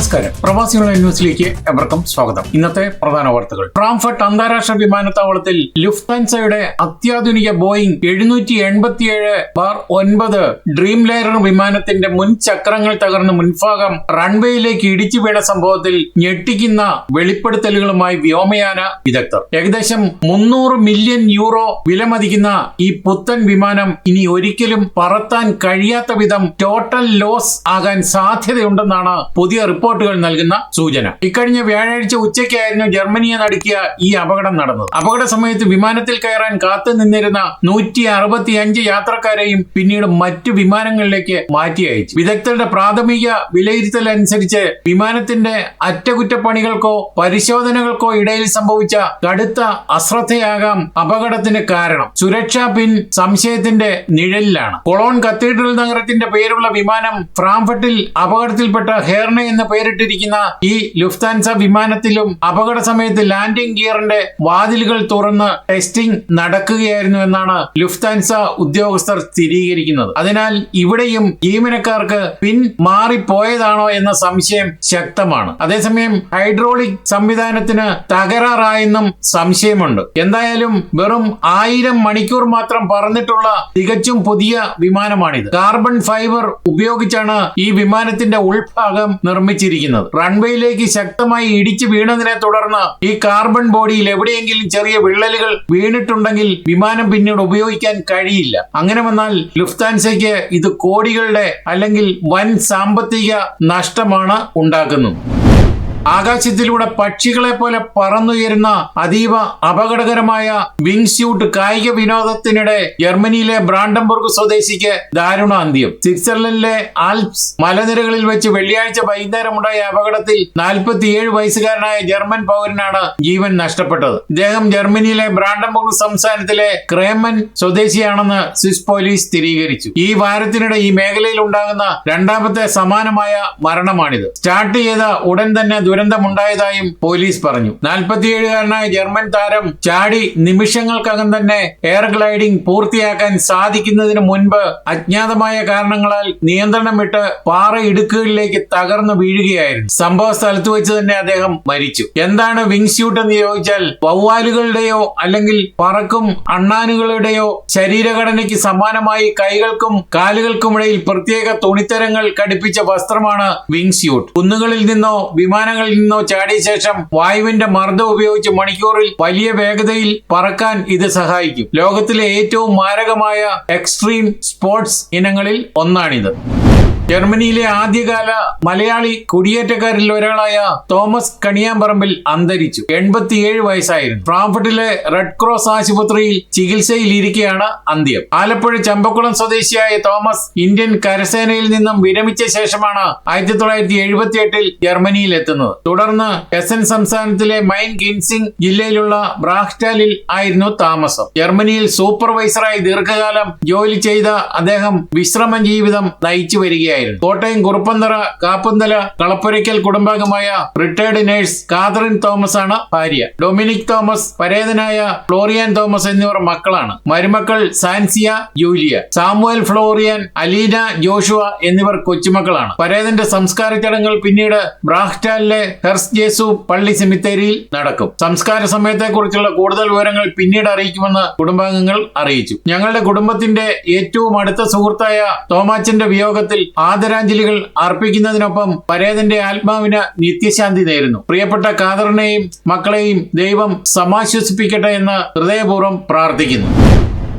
നമസ്കാരം. പ്രവാസികളുടെ ന്യൂസിലേക്ക് എവർക്കും സ്വാഗതം. ഇന്നത്തെ പ്രധാന വാർത്തകൾ. ഫ്രാങ്ക്ഫർട്ട് അന്താരാഷ്ട്ര വിമാനത്താവളത്തിൽ ലുഫ്താൻസയുടെ അത്യാധുനിക ബോയിംഗ് 787-9 ഡ്രീം ലെയർ വിമാനത്തിന്റെ മുൻ ചക്രങ്ങൾ തകർന്ന് മുൻഭാഗം റൺവേയിലേക്ക് ഇടിച്ചു വീണ സംഭവത്തിൽ ഞെട്ടിക്കുന്ന വെളിപ്പെടുത്തലുകളുമായി വ്യോമയാന വിദഗ്ധർ. ഏകദേശം 300 മില്യൺ യൂറോ വിലമതിക്കുന്ന ഈ പുത്തൻ വിമാനം ഇനി ഒരിക്കലും പറത്താൻ കഴിയാത്ത വിധം ടോട്ടൽ ലോസ് ആകാൻ സാധ്യതയുണ്ടെന്നാണ് പുതിയ റിപ്പോർട്ടുകൾ നൽകുന്ന സൂചന. ഇക്കഴിഞ്ഞ വ്യാഴാഴ്ച ഉച്ചയ്ക്കായിരുന്നു ജർമ്മനിയെ നടുക്കിയ ഈ അപകടം നടന്നത്. അപകട സമയത്ത് വിമാനത്തിൽ കയറാൻ കാത്തു നിന്നിരുന്ന 165 യാത്രക്കാരെയും പിന്നീട് മറ്റു വിമാനങ്ങളിലേക്ക് മാറ്റി അയച്ചു. വിദഗ്ധരുടെ പ്രാഥമിക വിലയിരുത്തൽ അനുസരിച്ച് വിമാനത്തിന്റെ അറ്റകുറ്റപ്പണികൾക്കോ പരിശോധനകൾക്കോ ഇടയിൽ സംഭവിച്ച കടുത്ത അശ്രദ്ധയാകാം അപകടത്തിന് കാരണം. സുരക്ഷാ പിൻ സംശയത്തിന്റെ നിഴലിലാണ്. കൊളോൺ കത്തീഡ്രൽ നഗരത്തിന്റെ പേരുള്ള വിമാനം ഫ്രാങ്ക്ഫർട്ടിൽ അപകടത്തിൽപ്പെട്ട ഹെർണെ എന്ന് പേരിട്ടിരിക്കുന്ന ഈ ലുഫ്താൻസ വിമാനത്തിലും അപകട സമയത്ത് ലാൻഡിംഗ് ഗിയറിന്റെ വാതിലുകൾ തുറന്ന് ടെസ്റ്റിംഗ് നടക്കുകയായിരുന്നു എന്നാണ് ലുഫ്താൻസ ഉദ്യോഗസ്ഥർ സ്ഥിരീകരിക്കുന്നത്. അതിനാൽ ഇവിടെയും ജീവനക്കാർക്ക് പിൻ മാറിപ്പോയതാണോ എന്ന സംശയം ശക്തമാണ്. അതേസമയം ഹൈഡ്രോളിക് സംവിധാനത്തിന് തകരാറായെന്നും സംശയമുണ്ട്. എന്തായാലും വെറും 1000 മണിക്കൂർ മാത്രം പറന്നിട്ടുള്ള തികച്ചും പുതിയ വിമാനമാണിത്. കാർബൺ ഫൈബർ ഉപയോഗിച്ചാണ് ഈ വിമാനത്തിന്റെ ഉൾഭാഗം നിർമ്മിച്ചിരിക്കുന്നത്. റൺവേയിലേക്ക് ശക്തമായി ഇടിച്ചു വീണതിനെ തുടർന്ന് ഈ കാർബൺ ബോഡിയിൽ എവിടെയെങ്കിലും ചെറിയ വിള്ളലുകൾ വീണിട്ടുണ്ടെങ്കിൽ വിമാനം പിന്നീട് ഉപയോഗിക്കാൻ കഴിയില്ല. അങ്ങനെ വന്നാൽ ലുഫ്താൻസയ്ക്ക് ഇത് കോടികളുടെ അല്ലെങ്കിൽ വൻ സാമ്പത്തിക നഷ്ടമാണ് ഉണ്ടാക്കുന്നത്. ആകാശത്തിലൂടെ പക്ഷികളെ പോലെ പറന്നുയരുന്ന അതീവ അപകടകരമായ വിങ് സ്യൂട്ട് കായിക വിനോദത്തിനിടെ ജർമ്മനിയിലെ ബ്രാൻഡൻബുർഗ് സ്വദേശിക്ക് ദാരുണ അന്ത്യം. സ്വിറ്റ്സർലൻഡിലെ ആൽപ്സ് മലനിരകളിൽ വെച്ച് വെള്ളിയാഴ്ച വൈകുന്നേരമുണ്ടായ അപകടത്തിൽ 47 വയസ്സുകാരനായ ജർമ്മൻ പൗരനാണ് ജീവൻ നഷ്ടപ്പെട്ടത്. ഇദ്ദേഹം ജർമ്മനിയിലെ ബ്രാൻഡൻബുർഗ് സംസ്ഥാനത്തിലെ ക്രേമൻ സ്വദേശിയാണെന്ന് സ്വിസ് പോലീസ് സ്ഥിരീകരിച്ചു. ഈ വാരത്തിനിടെ ഈ മേഖലയിൽ ഉണ്ടാകുന്ന രണ്ടാമത്തെ സമാനമായ മരണമാണിത്. സ്റ്റാർട്ട് ചെയ്ത ഉടൻ തന്നെ ദുരന്തമുണ്ടായതായും പോലീസ് പറഞ്ഞു. 47-കാരനായ ജർമ്മൻ താരം ചാടി നിമിഷങ്ങൾക്കകം തന്നെ എയർ ഗ്ലൈഡിംഗ് പൂർത്തിയാക്കാൻ സാധിക്കുന്നതിന് മുൻപ് അജ്ഞാതമായ കാരണങ്ങളാൽ നിയന്ത്രണം വിട്ട് പാറ ഇടുക്കുകളിലേക്ക് തകർന്നു വീഴുകയായിരുന്നു. സംഭവ സ്ഥലത്ത് വെച്ച് തന്നെ അദ്ദേഹം മരിച്ചു. എന്താണ് വിങ് സ്യൂട്ട് എന്ന് ചോദിച്ചാൽ വവ്വാലുകളുടെയോ അല്ലെങ്കിൽ പറക്കും അണ്ണാനുകളുടെയോ ശരീരഘടനയ്ക്ക് സമാനമായി കൈകൾക്കും കാലുകൾക്കുമിടയിൽ പ്രത്യേക തുണിത്തരങ്ങൾ ഘടിപ്പിച്ച വസ്ത്രമാണ് വിങ് സ്യൂട്ട്. കുന്നുകളിൽ നിന്നോ വിമാനങ്ങളിൽ നിന്നോ ചാടിയ ശേഷം വായുവിന്റെ മർദ്ദം ഉപയോഗിച്ച് മണിക്കൂറിൽ വലിയ വേഗതയിൽ പറക്കാൻ ഇത് സഹായിക്കും. ലോകത്തിലെ ഏറ്റവും മാരകമായ എക്സ്ട്രീം സ്പോർട്സ് ഇനങ്ങളിൽ ഒന്നാണിത്. ജർമ്മനിയിലെ ആദ്യകാല മലയാളി കുടിയേറ്റക്കാരിൽ ഒരാളായ തോമസ് കണിയാമ്പറമ്പിൽ അന്തരിച്ചു. 87 വയസ്സായിരുന്നു. ഫ്രാങ്ക്ഫർട്ടിലെ റെഡ് ക്രോസ് ആശുപത്രിയിൽ ചികിത്സയിലിരിക്കെയാണ് അന്ത്യം. ആലപ്പുഴ ചമ്പക്കുളം സ്വദേശിയായ തോമസ് ഇന്ത്യൻ കരസേനയിൽ നിന്നും വിരമിച്ച ശേഷമാണ് 1978 ജർമ്മനിയിൽ എത്തുന്നത്. തുടർന്ന് എസൻ സംസ്ഥാനത്തിലെ മൈൻ ഗിൻസിംഗ് ജില്ലയിലുള്ള ബ്രാഹ്റ്റാലിൽ ആയിരുന്നു താമസം. ജർമ്മനിയിൽ സൂപ്പർവൈസറായി ദീർഘകാലം ജോലി ചെയ്ത അദ്ദേഹം വിശ്രമ ജീവിതം നയിച്ചു വരികയായിരുന്നു. കോട്ടയം കുറുപ്പന്തറ കാപ്പന്തല കളപ്പുരയ്ക്കൽ കുടുംബാംഗമായ റിട്ടയർഡ് നഴ്സ് കാതറിൻ തോമസ് ആണ് ഭാര്യ. ഡൊമിനിക് തോമസ്, പരേതനായ ഫ്ലോറിയാൻ തോമസ് എന്നിവർ മക്കളാണ്. മരുമക്കൾ സാൻസിയ, ജൂലിയ, സാമുവൽ, ഫ്ലോറിയാൻ, അലീന, ജോഷുവ എന്നിവർ കൊച്ചുമക്കളാണ്. പരേതന്റെ സംസ്കാര ചടങ്ങുകൾ പിന്നീട് ബ്രാഹ്റ്റാലിലെ ഹെർസ് ജേസു പള്ളി സെമിത്തേരിയിൽ നടക്കും. സംസ്കാര സമയത്തെക്കുറിച്ചുള്ള കൂടുതൽ വിവരങ്ങൾ പിന്നീട് അറിയിക്കുമെന്ന് കുടുംബാംഗങ്ങൾ അറിയിച്ചു. ഞങ്ങളുടെ കുടുംബത്തിന്റെ ഏറ്റവും അടുത്ത സുഹൃത്തായ തോമാച്ചന്റെ വിയോഗത്തിൽ ആദരാഞ്ജലികൾ അർപ്പിക്കുന്നതിനൊപ്പം പരേതന്റെ ആത്മാവിന് നിത്യശാന്തി നേരുന്നു. പ്രിയപ്പെട്ട കാതറിനെയും മക്കളെയും ദൈവം സമാശ്വസിപ്പിക്കട്ടെ എന്ന് ഹൃദയപൂർവ്വം പ്രാർത്ഥിക്കുന്നു.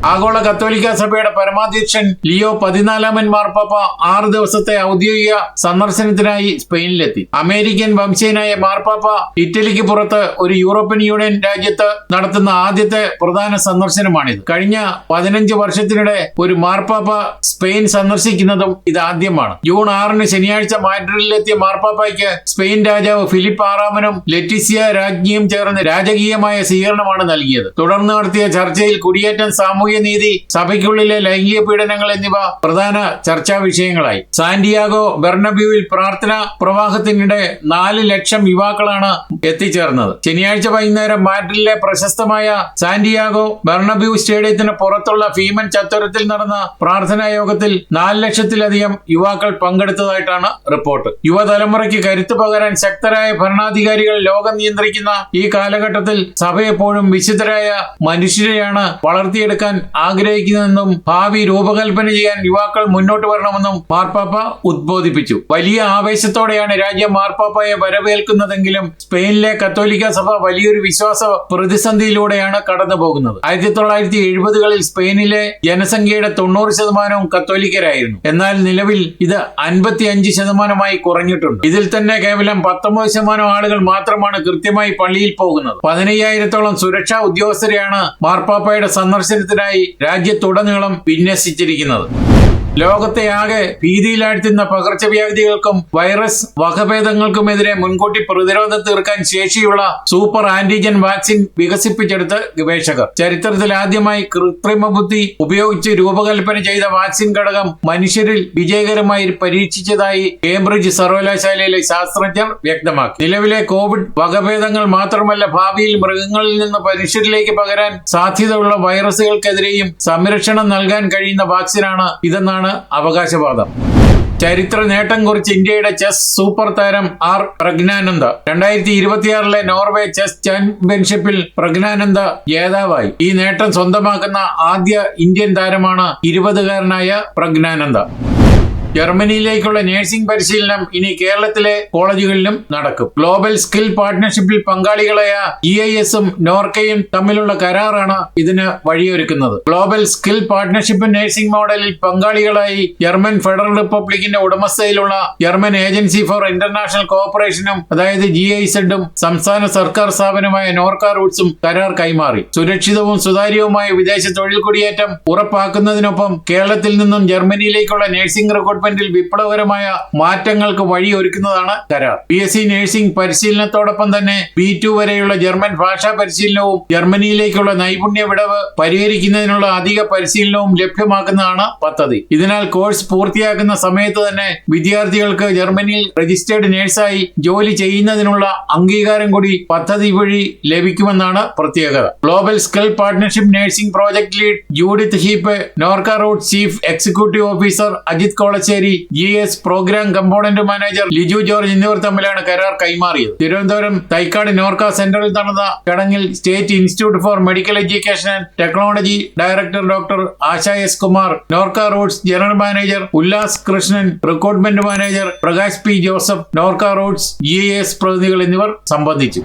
ആഗോള കത്തോലിക്ക സഭയുടെ പരമാധ്യക്ഷൻ ലിയോ 14 മാർപ്പാപ്പ 6 ദിവസത്തെ ഔദ്യോഗിക സന്ദർശനത്തിനായി സ്പെയിനിലെത്തി. അമേരിക്കൻ വംശീയനായ മാർപ്പാപ്പ ഇറ്റലിക്ക് പുറത്ത് ഒരു യൂറോപ്യൻ യൂണിയൻ രാജ്യത്ത് നടത്തുന്ന ആദ്യത്തെ പ്രധാന സന്ദർശനമാണിത്. കഴിഞ്ഞ 15 വർഷത്തിനിടെ ഒരു മാർപ്പാപ്പ സ്പെയിൻ സന്ദർശിക്കുന്നതും ഇതാദ്യമാണ്. ജൂൺ 6 ശനിയാഴ്ച മാഡ്രിഡിലെത്തിയ മാർപ്പാപ്പയ്ക്ക് സ്പെയിൻ രാജാവ് ഫിലിപ്പ് 6 ലെറ്റിസിയ രാജ്ഞിയും ചേർന്ന് രാജകീയമായ സ്വീകരണമാണ് നൽകിയത്. തുടർന്ന് നടത്തിയ ചർച്ചയിൽ കുടിയേറ്റം, സാമൂഹിക സാമൂഹ്യ നീതി, സഭയ്ക്കുള്ളിലെ ലൈംഗിക പീഡനങ്ങൾ എന്നിവ പ്രധാന ചർച്ചാ വിഷയങ്ങളായി. സാന്റിയാഗോ ബെർണബ്യൂവിൽ പ്രാർത്ഥനാ പ്രവാഹത്തിനിടെ 4 ലക്ഷം യുവാക്കളാണ് എത്തിച്ചേർന്നത്. ശനിയാഴ്ച വൈകുന്നേരം മാഡ്രിഡിലെ പ്രശസ്തമായ സാന്റിയാഗോ ബെർണബ്യൂ സ്റ്റേഡിയത്തിന് പുറത്തുള്ള ഫീമൻ ചത്വരത്തിൽ നടന്ന പ്രാർത്ഥനാ യോഗത്തിൽ 4 ലക്ഷത്തിലധികം യുവാക്കൾ പങ്കെടുത്തതായിട്ടാണ് റിപ്പോർട്ട്. യുവതലമുറയ്ക്ക് കരുത്തു പകരാൻ ശക്തരായ ഭരണാധികാരികൾ ലോകം നിയന്ത്രിക്കുന്ന ഈ കാലഘട്ടത്തിൽ സഭ എപ്പോഴും വിശുദ്ധരായ മനുഷ്യരെയാണ് വളർത്തിയെടുക്കാൻ ആഗ്രഹിക്കുന്നതെന്നും ഭാവി രൂപകൽപ്പന ചെയ്യാൻ യുവാക്കൾ മുന്നോട്ട് വരണമെന്നും മാർപ്പാപ്പ ഉദ്ബോധിപ്പിച്ചു. വലിയ ആവേശത്തോടെയാണ് രാജ്യം മാർപ്പാപ്പയെ വരവേൽക്കുന്നതെങ്കിലും സ്പെയിനിലെ കത്തോലിക്ക സഭ വലിയൊരു വിശ്വാസ പ്രതിസന്ധിയിലൂടെയാണ് കടന്നു പോകുന്നത്. 1970-കളിൽ സ്പെയിനിലെ ജനസംഖ്യയുടെ 90% കത്തോലിക്കരായിരുന്നു. എന്നാൽ നിലവിൽ ഇത് 55% കുറഞ്ഞിട്ടുണ്ട്. ഇതിൽ തന്നെ കേവലം 19% ആളുകൾ മാത്രമാണ് കൃത്യമായി പള്ളിയിൽ പോകുന്നത്. 15,000-ഓളം സുരക്ഷാ ഉദ്യോഗസ്ഥരെയാണ് മാർപ്പാപ്പയുടെ സന്ദർശനത്തിനായി രാജ്യത്തുടനീളം വിന്യസിച്ചിരിക്കുന്നത്. ലോകത്തെ ആകെ ഭീതിയിലാഴ്ത്തുന്ന പകർച്ചവ്യാധികൾക്കും വൈറസ് വകഭേദങ്ങൾക്കുമെതിരെ മുൻകൂട്ടി പ്രതിരോധം തീർക്കാൻ ശേഷിയുള്ള സൂപ്പർ ആന്റിജൻ വാക്സിൻ വികസിപ്പിച്ചെടുത്ത ഗവേഷകർ ചരിത്രത്തിൽ ആദ്യമായി കൃത്രിമ ബുദ്ധി ഉപയോഗിച്ച് രൂപകൽപ്പന ചെയ്ത വാക്സിൻ ഘടകം മനുഷ്യരിൽ വിജയകരമായി പരീക്ഷിച്ചതായി കേംബ്രിഡ്ജ് സർവകലാശാലയിലെ ശാസ്ത്രജ്ഞർ വ്യക്തമാക്കി. നിലവിലെ കോവിഡ് വകഭേദങ്ങൾ മാത്രമല്ല, ഭാവിയിൽ മൃഗങ്ങളിൽ നിന്ന് മനുഷ്യരിലേക്ക് പകരാൻ സാധ്യതയുള്ള വൈറസുകൾക്കെതിരെയും സംരക്ഷണം നൽകാൻ കഴിയുന്ന വാക്സിനാണ് ഇതെന്നാണ് അവകാശവാദം. ചരിത്ര നേട്ടം കുറിച്ച് ഇന്ത്യയുടെ ചെസ് സൂപ്പർ താരം ആർ പ്രജ്ഞാനന്ദ 2026 നോർവേ ചെസ് ചാമ്പ്യൻഷിപ്പിൽ പ്രജ്ഞാനന്ദ ജേതാവായി. ഈ നേട്ടം സ്വന്തമാക്കുന്ന ആദ്യ ഇന്ത്യൻ താരമാണ് 20-കാരനായ പ്രജ്ഞാനന്ദ. ജർമ്മനിയിലേക്കുള്ള നഴ്സിംഗ് പരിശീലനം ഇനി കേരളത്തിലെ കോളേജുകളിലും നടക്കും. ഗ്ലോബൽ സ്കിൽ പാർട്ട്ണർഷിപ്പിൽ പങ്കാളികളായ GIS-ഉം നോർക്കയും തമ്മിലുള്ള കരാറാണ് ഇതിന് വഴിയൊരുക്കുന്നത്. ഗ്ലോബൽ സ്കിൽ പാർട്ട്ണർഷിപ്പ് നഴ്സിംഗ് മോഡലിൽ പങ്കാളികളായി ജർമ്മൻ ഫെഡറൽ റിപ്പബ്ലിക്കിന്റെ ഉടമസ്ഥയിലുള്ള ജർമ്മൻ ഏജൻസി ഫോർ ഇന്റർനാഷണൽ കോഓപ്പറേഷനും അതായത് GIZ-ഉം സംസ്ഥാന സർക്കാർ സ്ഥാപനമായ നോർക്ക റൂട്ട്സും കരാർ കൈമാറി. സുരക്ഷിതവും സുതാര്യവുമായ വിദേശ തൊഴിൽ കുടിയേറ്റം ഉറപ്പാക്കുന്നതിനൊപ്പം കേരളത്തിൽ നിന്നും ജർമ്മനിയിലേക്കുള്ള നഴ്സിംഗ് റിക്രൂട്ട്മെന്റിൽ വിപ്ലവകരമായ മാറ്റങ്ങൾക്ക് വഴിയൊരുക്കുന്നതാണ് കരാർ. BSc നഴ്സിംഗ് പരിശീലനത്തോടൊപ്പം തന്നെ B2 വരെയുള്ള ജർമ്മൻ ഭാഷാ പരിശീലനവും ജർമ്മനിയിലേക്കുള്ള നൈപുണ്യ വിടവ് പരിഹരിക്കുന്നതിനുള്ള അധിക പരിശീലനവും ലഭ്യമാക്കുന്നതാണ് പദ്ധതി. ഇതിനാൽ കോഴ്സ് പൂർത്തിയാക്കുന്ന സമയത്ത് തന്നെ വിദ്യാർത്ഥികൾക്ക് ജർമ്മനിയിൽ രജിസ്റ്റേർഡ് നഴ്സായി ജോലി ചെയ്യുന്നതിനുള്ള അംഗീകാരം കൂടി പദ്ധതി വഴി ലഭിക്കുമെന്നാണ് പ്രത്യേകത. Global skill partnership nursing project lead Judith Heap, Norka roots chief executive officer Ajith Kolassery, GS programme component manager Liju George എന്നിവർ തമ്മിലാണ് കരാർ കൈമാറിയത്. തിരുവനന്തപുരം തൈക്കാട് നോർക്ക സെന്ററിൽ നടന്ന ചടങ്ങിൽ state institute four medical education and technology director doctor Asha S. Kumar, Norka Roots general manager Ullas Krishnan, recruitment manager Prakash P. Joseph, Norka Roots GIS പ്രതിനിധികൾ എന്നിവർ സംബന്ധിച്ചു.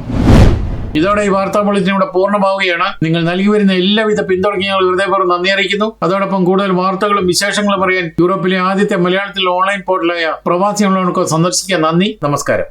ഇതോടെ ഈ വാർത്താ ബുള്ളറ്റിൻ ഇവിടെ പൂർണ്ണമാവുകയാണ്. നിങ്ങൾ നൽകി വരുന്ന എല്ലാവിധ പിന്തുണയ്ക്ക് ഞങ്ങൾ ഹൃദയപൂർവ്വം നന്ദി അറിയിക്കുന്നു. അതോടൊപ്പം കൂടുതൽ വാർത്തകളും വിശേഷങ്ങളും അറിയാൻ യൂറോപ്പിലെ ആദ്യത്തെ മലയാളത്തിലെ ഓൺലൈൻ പോർട്ടലായ പ്രവാസി ഓൺലൈൻ സന്ദർശിക്കാൻ നന്ദി. നമസ്കാരം.